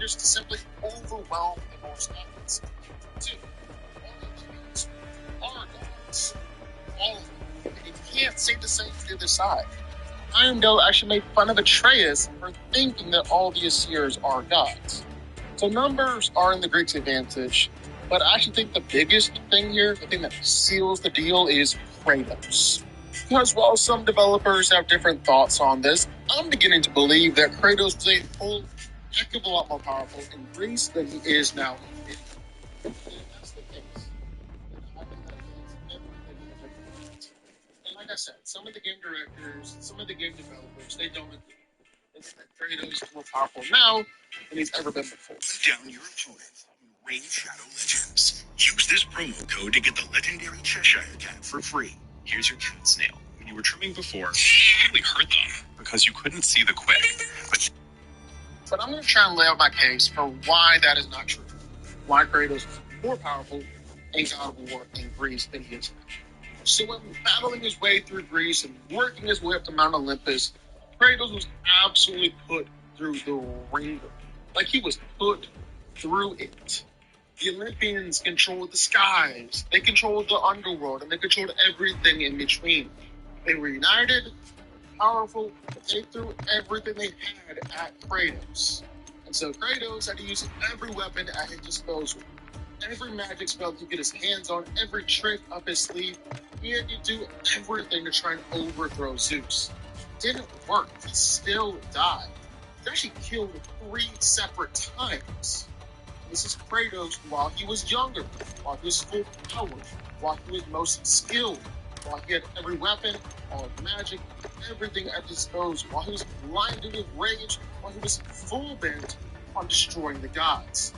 just to simply overwhelm the Norse gods. 2. All the humans are gods. All of them. And you can't say the same for the other side. Heimdall actually made fun of Atreus for thinking that all the Aesir's are gods. So numbers are in the Greeks' advantage, but I actually think the biggest thing here, the thing that seals the deal, is Kratos. Because while some developers have different thoughts on this, I'm beginning to believe that Kratos was a whole heck of a lot more powerful in Greece than he is now in Italy. And if that's the case, then I think that makes everything in a different light. And like I said, some of the game directors, some of the game developers, they don't agree. It's that Kratos is more powerful now than he's ever been before. Down your opponent in Raid Shadow Legends. Use this promo code to get the legendary Cheshire Cat for free. Here's your cat snail. When you were trimming before, you really hurt them because you couldn't see the quip. But I'm going to try and lay out my case for why that is not true. Why Kratos is more powerful in God of War in Greece than he is now. So when battling his way through Greece and working his way up to Mount Olympus, Kratos was absolutely put through the ringer. Like, he was put through it. The Olympians controlled the skies, they controlled the underworld, and they controlled everything in between. They were united, powerful, but they threw everything they had at Kratos. And so Kratos had to use every weapon at his disposal. Every magic spell he could get his hands on, every trick up his sleeve, he had to do everything to try and overthrow Zeus. It didn't work. He still died. He actually killed 3 separate times. This is Kratos while he was younger, while he was full power, while he was most skilled, while he had every weapon, all of magic, everything at his disposal, while he was blinded with rage, while he was full bent on destroying the gods.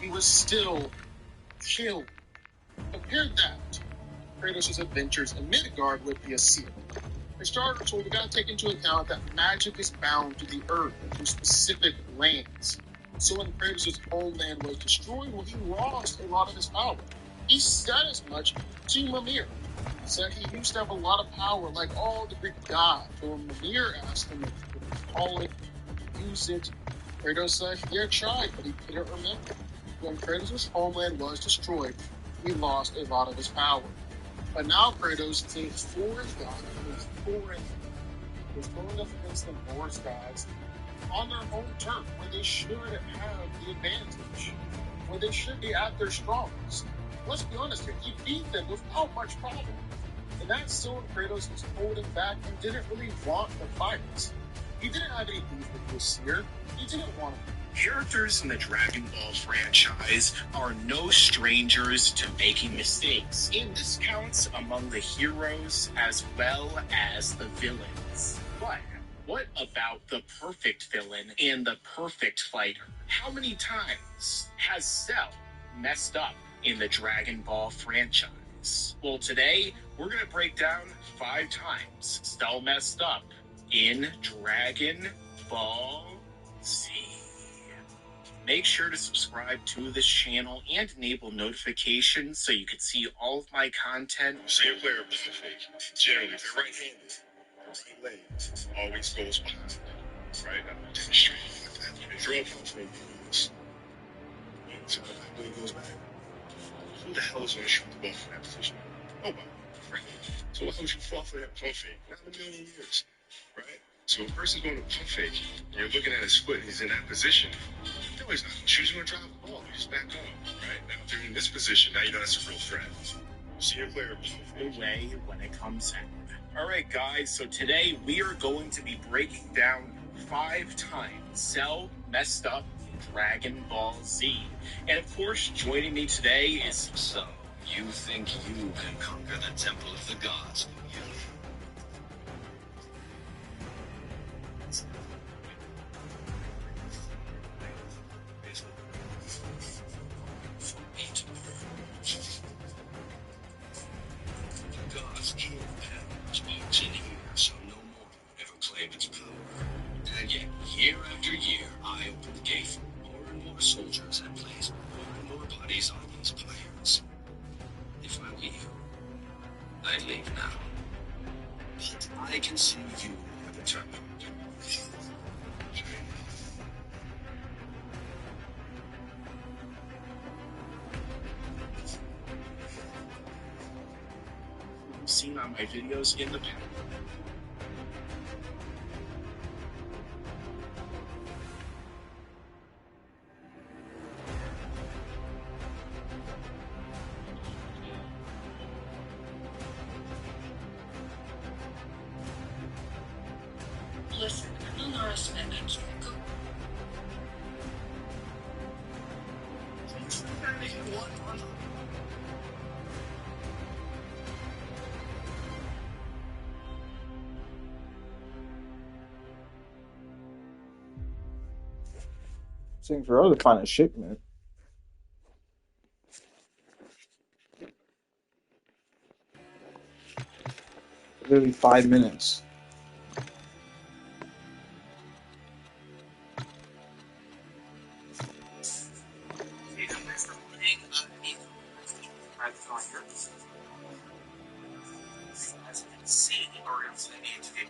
He was still killed. Compare that to Kratos' adventures in Midgard with the Aesir. For starters, we got to take into account that magic is bound to the earth and to specific lands. So when Kratos' homeland was destroyed, well, he lost a lot of his power. He said as much to Mimir. He said he used to have a lot of power like all the Greek gods. But when Mimir asked him to call it, use it, Kratos said he had tried, but he couldn't remember. When Kratos' homeland was destroyed, he lost a lot of his power. But now Kratos is a foreign god, and he's foreign. He's going up against the Norse gods on their home turf, where they should have the advantage, where they should be at their strongest. Let's be honest here, he beat them without much problem. And that's still when Kratos was holding back and didn't really want the fight. He didn't have any beef with the Aesir. He didn't want to. Characters in the Dragon Ball franchise are no strangers to making mistakes, and this counts among the heroes as well as the villains. But what about the perfect villain and the perfect fighter? How many times has Cell messed up in the Dragon Ball franchise? Well, today we're going to break down 5 times Cell messed up in Dragon Ball Z. Make sure to subscribe to this channel and enable notifications so you can see all of my content. So your player pump fake, generally, if they're right-handed, their right leg always goes behind, right? I'm demonstrating with that. If you're a pump fake, so the back leg goes back. Who the hell is going to shoot the ball from that position? Nobody, right? So why would you fall for that pump fake? Not in a million years, right? So if a person's going to pump fake, and you're looking at his foot, and he's in that position, no, he's not going to shoot. He's going to drive the ball. You just back up, right? Now, if they're in this position, now you know that's a real threat. See your player away when it comes out. All right, guys, so today we are going to be breaking down 5 times Cell messed up in Dragon Ball Z. And of course, joining me today is... So, you think you can conquer the Temple of the Gods? Year after year, I open the gate for more and more soldiers and place more and more bodies on these pyres. If I were you, I'd leave now. But I can see you have determined. seen on my videos in the past. Listen, I'm not a spec. I can't go. Saying for her to find a shipment. Literally 5 minutes. As you can see, the organs need to be.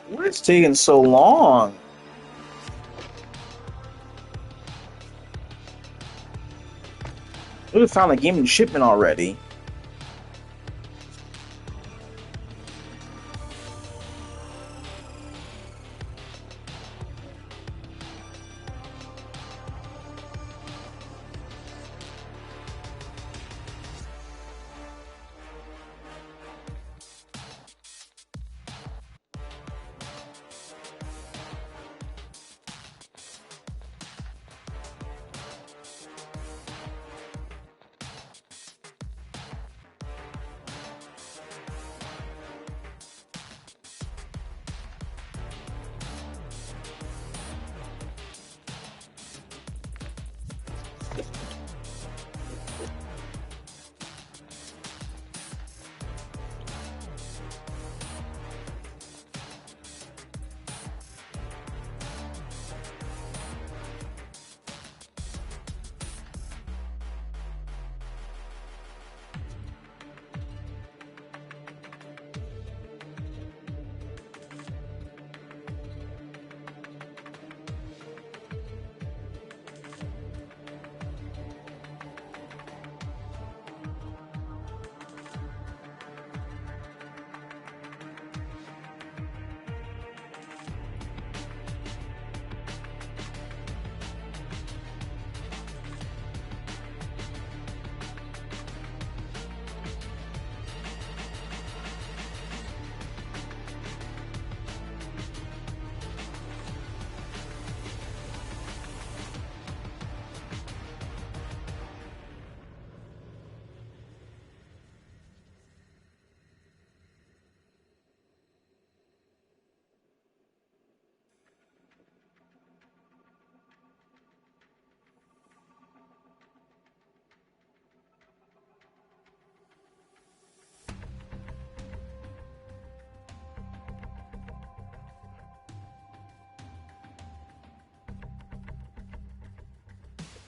What is taking so long? We would have found the game in shipment already.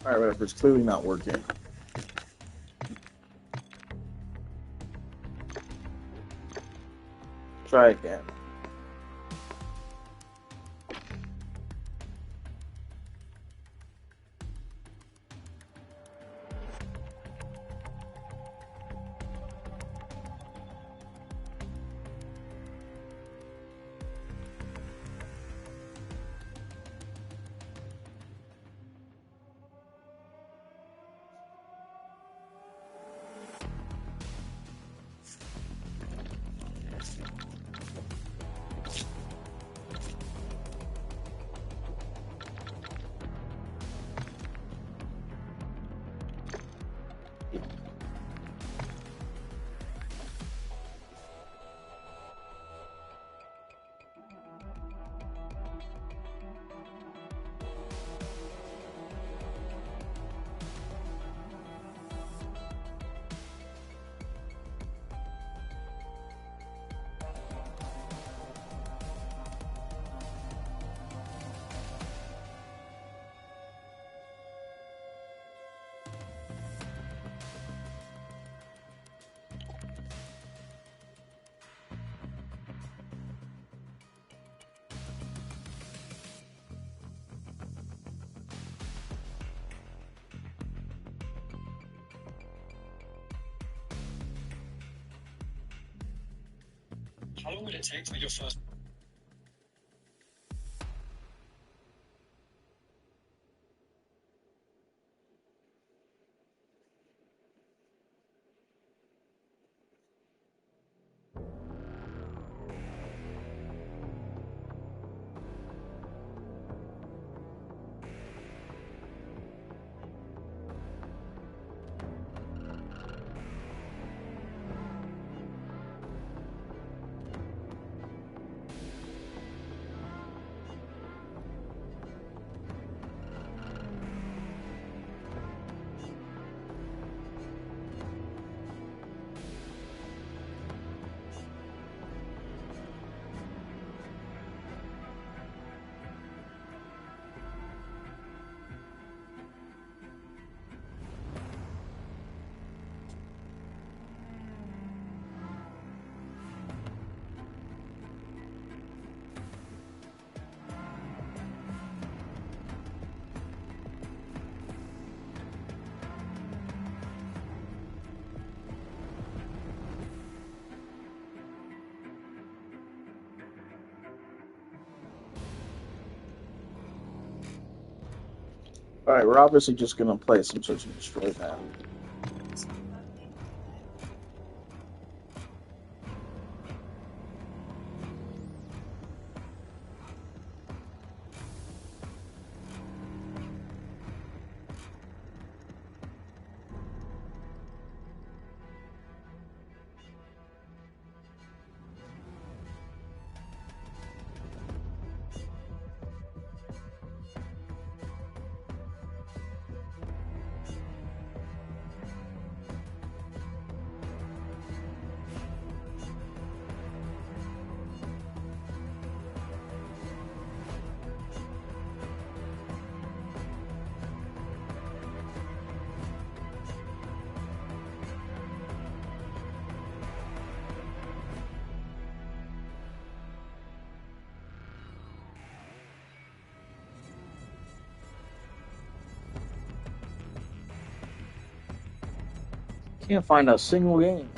Alright, whatever. It's clearly not working. Try again. How long would it take for your first? Alright, we're obviously just gonna play some Search and Destroy now. Can't find a single game.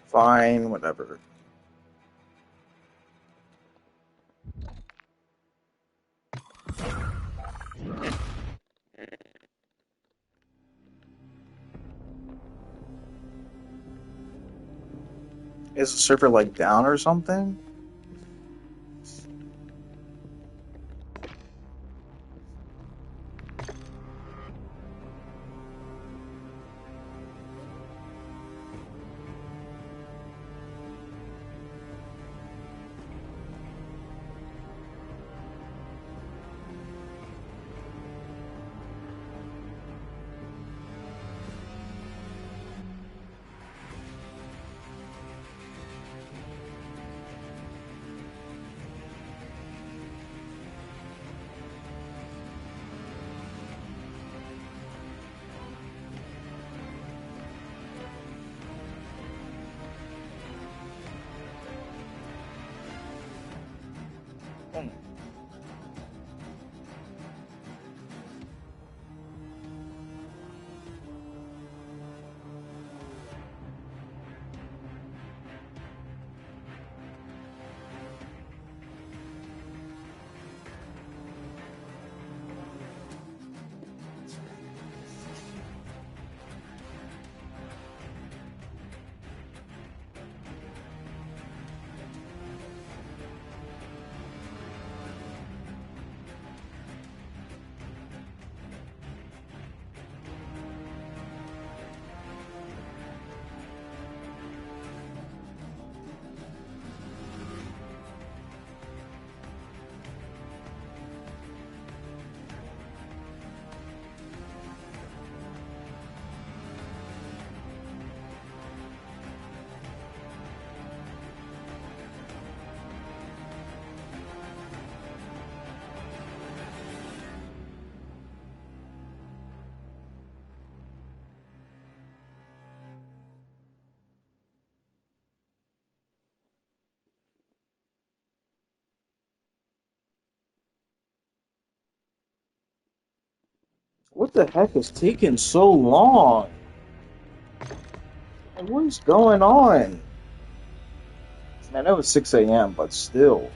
Fine, whatever. Is the server like down or something? What the heck is taking so long? Like, what is going on? Man, it was 6 a.m., but still.